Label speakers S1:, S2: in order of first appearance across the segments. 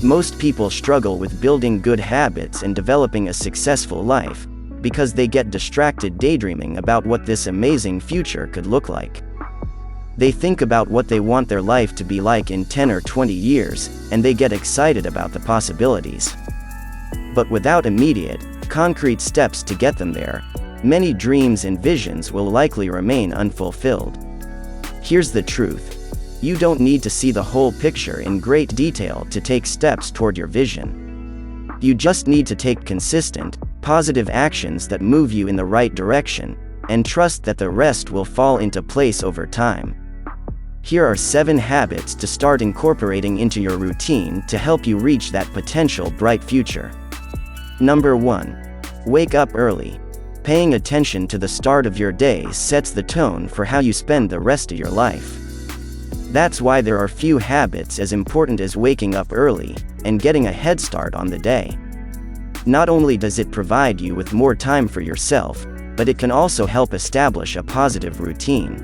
S1: Most people struggle with building good habits and developing a successful life, because they get distracted daydreaming about what this amazing future could look like. They think about what they want their life to be like in 10 or 20 years, and they get excited about the possibilities. But without immediate, concrete steps to get them there, many dreams and visions will likely remain unfulfilled. Here's the truth. You don't need to see the whole picture in great detail to take steps toward your vision. You just need to take consistent, positive actions that move you in the right direction, and trust that the rest will fall into place over time. Here are 7 habits to start incorporating into your routine to help you reach that potential bright future. Number 1. Wake up early. Paying attention to the start of your day sets the tone for how you spend the rest of your life. That's why there are few habits as important as waking up early and getting a head start on the day. Not only does it provide you with more time for yourself, but it can also help establish a positive routine.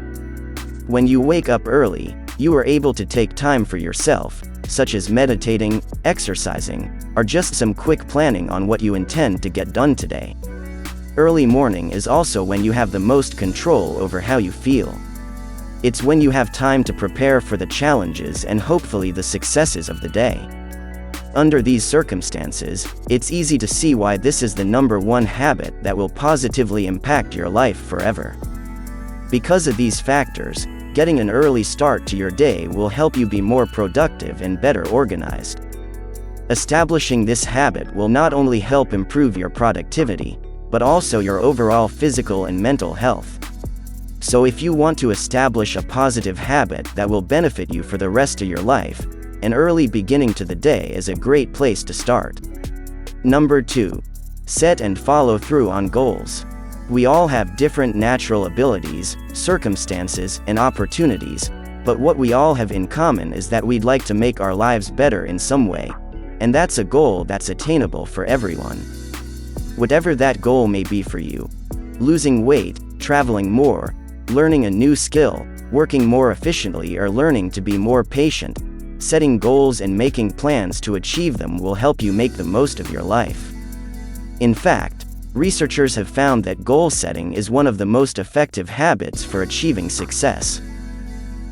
S1: When you wake up early, you are able to take time for yourself, such as meditating, exercising, or just some quick planning on what you intend to get done today. Early morning is also when you have the most control over how you feel. It's when you have time to prepare for the challenges and hopefully the successes of the day. Under these circumstances, it's easy to see why this is the number 1 habit that will positively impact your life forever. Because of these factors, getting an early start to your day will help you be more productive and better organized. Establishing this habit will not only help improve your productivity, but also your overall physical and mental health. So if you want to establish a positive habit that will benefit you for the rest of your life, an early beginning to the day is a great place to start. Number 2. Set and follow through on goals. We all have different natural abilities, circumstances, and opportunities, but what we all have in common is that we'd like to make our lives better in some way, and that's a goal that's attainable for everyone. Whatever that goal may be for you, losing weight, traveling more, learning a new skill, working more efficiently, or learning to be more patient, setting goals and making plans to achieve them will help you make the most of your life. In fact, researchers have found that goal setting is one of the most effective habits for achieving success.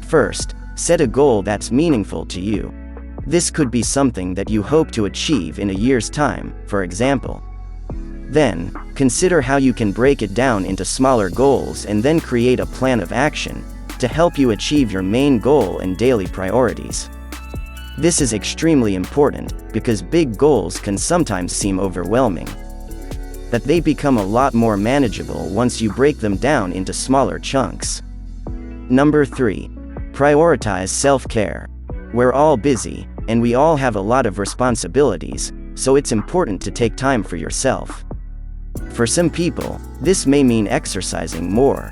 S1: First, set a goal that's meaningful to you. This could be something that you hope to achieve in a year's time, for example. Then, consider how you can break it down into smaller goals and then create a plan of action to help you achieve your main goal and daily priorities. This is extremely important because big goals can sometimes seem overwhelming. But they become a lot more manageable once you break them down into smaller chunks. Number 3. Prioritize self-care. We're all busy, and we all have a lot of responsibilities, so it's important to take time for yourself. For some people, this may mean exercising more,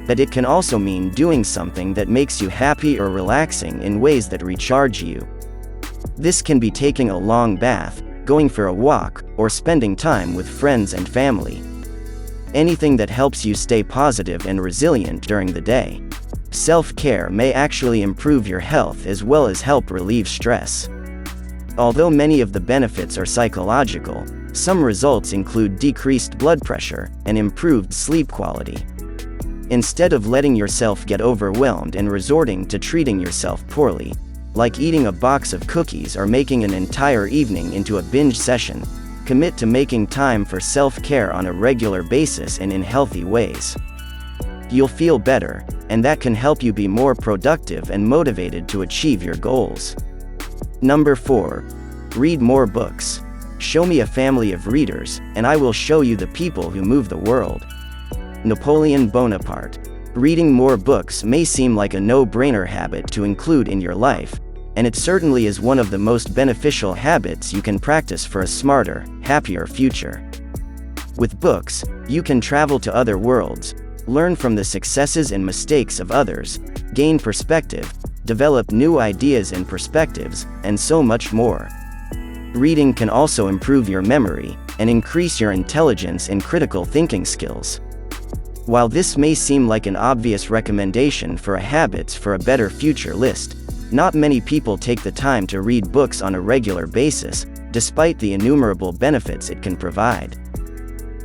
S1: but it can also mean doing something that makes you happy or relaxing in ways that recharge you. This can be taking a long bath, going for a walk, or spending time with friends and family. Anything that helps you stay positive and resilient during the day. Self-care may actually improve your health as well as help relieve stress. Although many of the benefits are psychological, some results include decreased blood pressure and improved sleep quality. Instead of letting yourself get overwhelmed and resorting to treating yourself poorly, like eating a box of cookies or making an entire evening into a binge session, commit to making time for self-care on a regular basis and in healthy ways. You'll feel better, and that can help you be more productive and motivated to achieve your goals. Number 4. Read more books. Show me a family of readers, and I will show you the people who move the world. Napoleon Bonaparte. Reading more books may seem like a no-brainer habit to include in your life, and it certainly is one of the most beneficial habits you can practice for a smarter, happier future. With books, you can travel to other worlds, learn from the successes and mistakes of others, gain perspective, develop new ideas and perspectives, and so much more. Reading can also improve your memory and increase your intelligence and critical thinking skills. While this may seem like an obvious recommendation for a habits for a better future list, not many people take the time to read books on a regular basis, despite the innumerable benefits it can provide.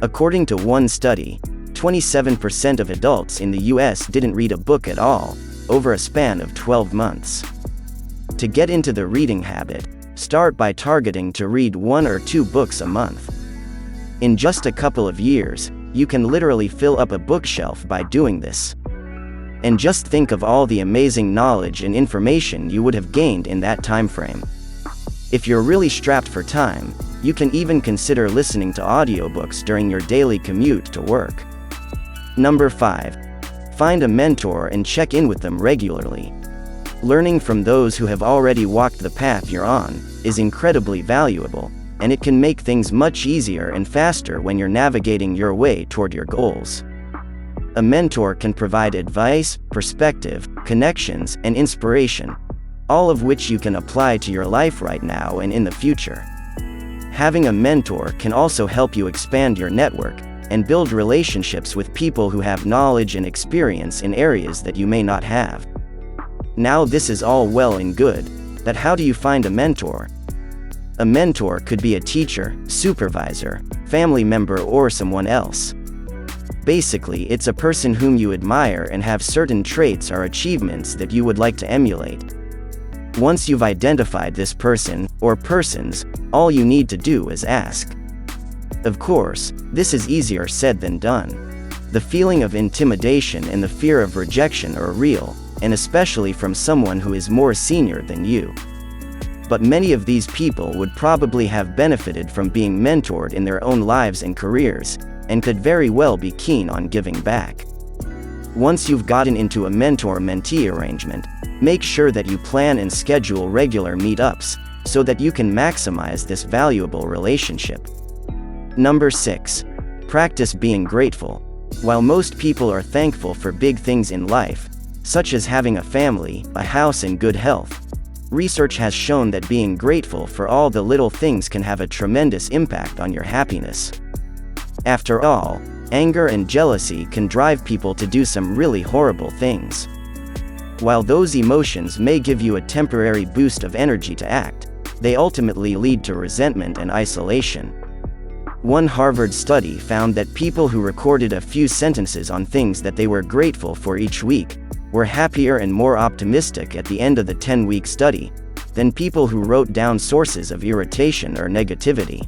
S1: According to one study, 27% of adults in the US didn't read a book at all, over a span of 12 months. To get into the reading habit, start by targeting to read 1 or 2 books a month. In just a couple of years, you can literally fill up a bookshelf by doing this. And just think of all the amazing knowledge and information you would have gained in that time frame. If you're really strapped for time, you can even consider listening to audiobooks during your daily commute to work. Number 5. Find a mentor and check in with them regularly. Learning from those who have already walked the path you're on is incredibly valuable, and it can make things much easier and faster when you're navigating your way toward your goals. A mentor can provide advice, perspective, connections, and inspiration, all of which you can apply to your life right now and in the future. Having a mentor can also help you expand your network and build relationships with people who have knowledge and experience in areas that you may not have. Now, this is all well and good, but how do you find a mentor? A mentor could be a teacher, supervisor, family member, or someone else. Basically, it's a person whom you admire and have certain traits or achievements that you would like to emulate. Once you've identified this person, or persons, all you need to do is ask. Of course, this is easier said than done. The feeling of intimidation and the fear of rejection are real, and especially from someone who is more senior than you. But many of these people would probably have benefited from being mentored in their own lives and careers, and could very well be keen on giving back. Once you've gotten into a mentor-mentee arrangement, make sure that you plan and schedule regular meetups, so that you can maximize this valuable relationship. Number 6. Practice being grateful. While most people are thankful for big things in life, such as having a family, a house, and good health, research has shown that being grateful for all the little things can have a tremendous impact on your happiness. After all, anger and jealousy can drive people to do some really horrible things. While those emotions may give you a temporary boost of energy to act, they ultimately lead to resentment and isolation. One Harvard study found that people who recorded a few sentences on things that they were grateful for each week were happier and more optimistic at the end of the 10-week study than people who wrote down sources of irritation or negativity.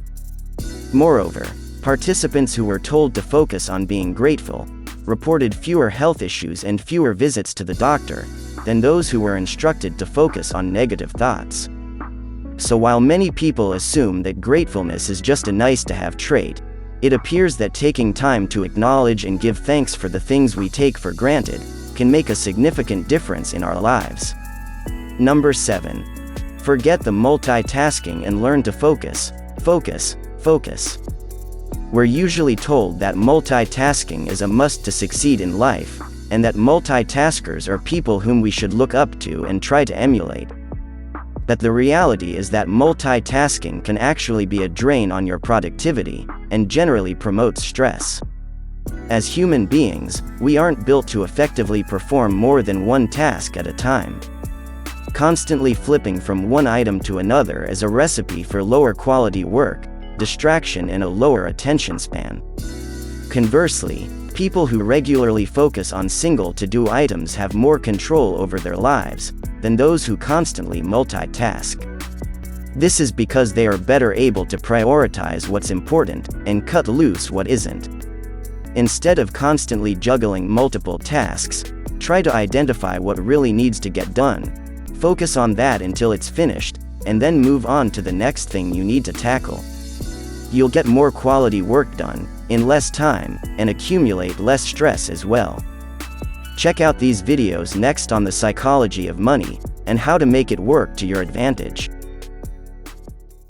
S1: Moreover, participants who were told to focus on being grateful reported fewer health issues and fewer visits to the doctor than those who were instructed to focus on negative thoughts. So while many people assume that gratefulness is just a nice-to-have trait, it appears that taking time to acknowledge and give thanks for the things we take for granted can make a significant difference in our lives. Number 7. Forget the multitasking and learn to focus. Focus, focus. We're usually told that multitasking is a must to succeed in life, and that multitaskers are people whom we should look up to and try to emulate. But the reality is that multitasking can actually be a drain on your productivity, and generally promotes stress. As human beings, we aren't built to effectively perform more than one task at a time. Constantly flipping from one item to another is a recipe for lower quality work, distraction, and a lower attention span. Conversely, people who regularly focus on single to-do items have more control over their lives than those who constantly multitask. This is because they are better able to prioritize what's important and cut loose what isn't. Instead of constantly juggling multiple tasks, try to identify what really needs to get done, focus on that until it's finished, and then move on to the next thing you need to tackle. You'll get more quality work done, in less time, and accumulate less stress as well. Check out these videos next on the psychology of money, and how to make it work to your advantage.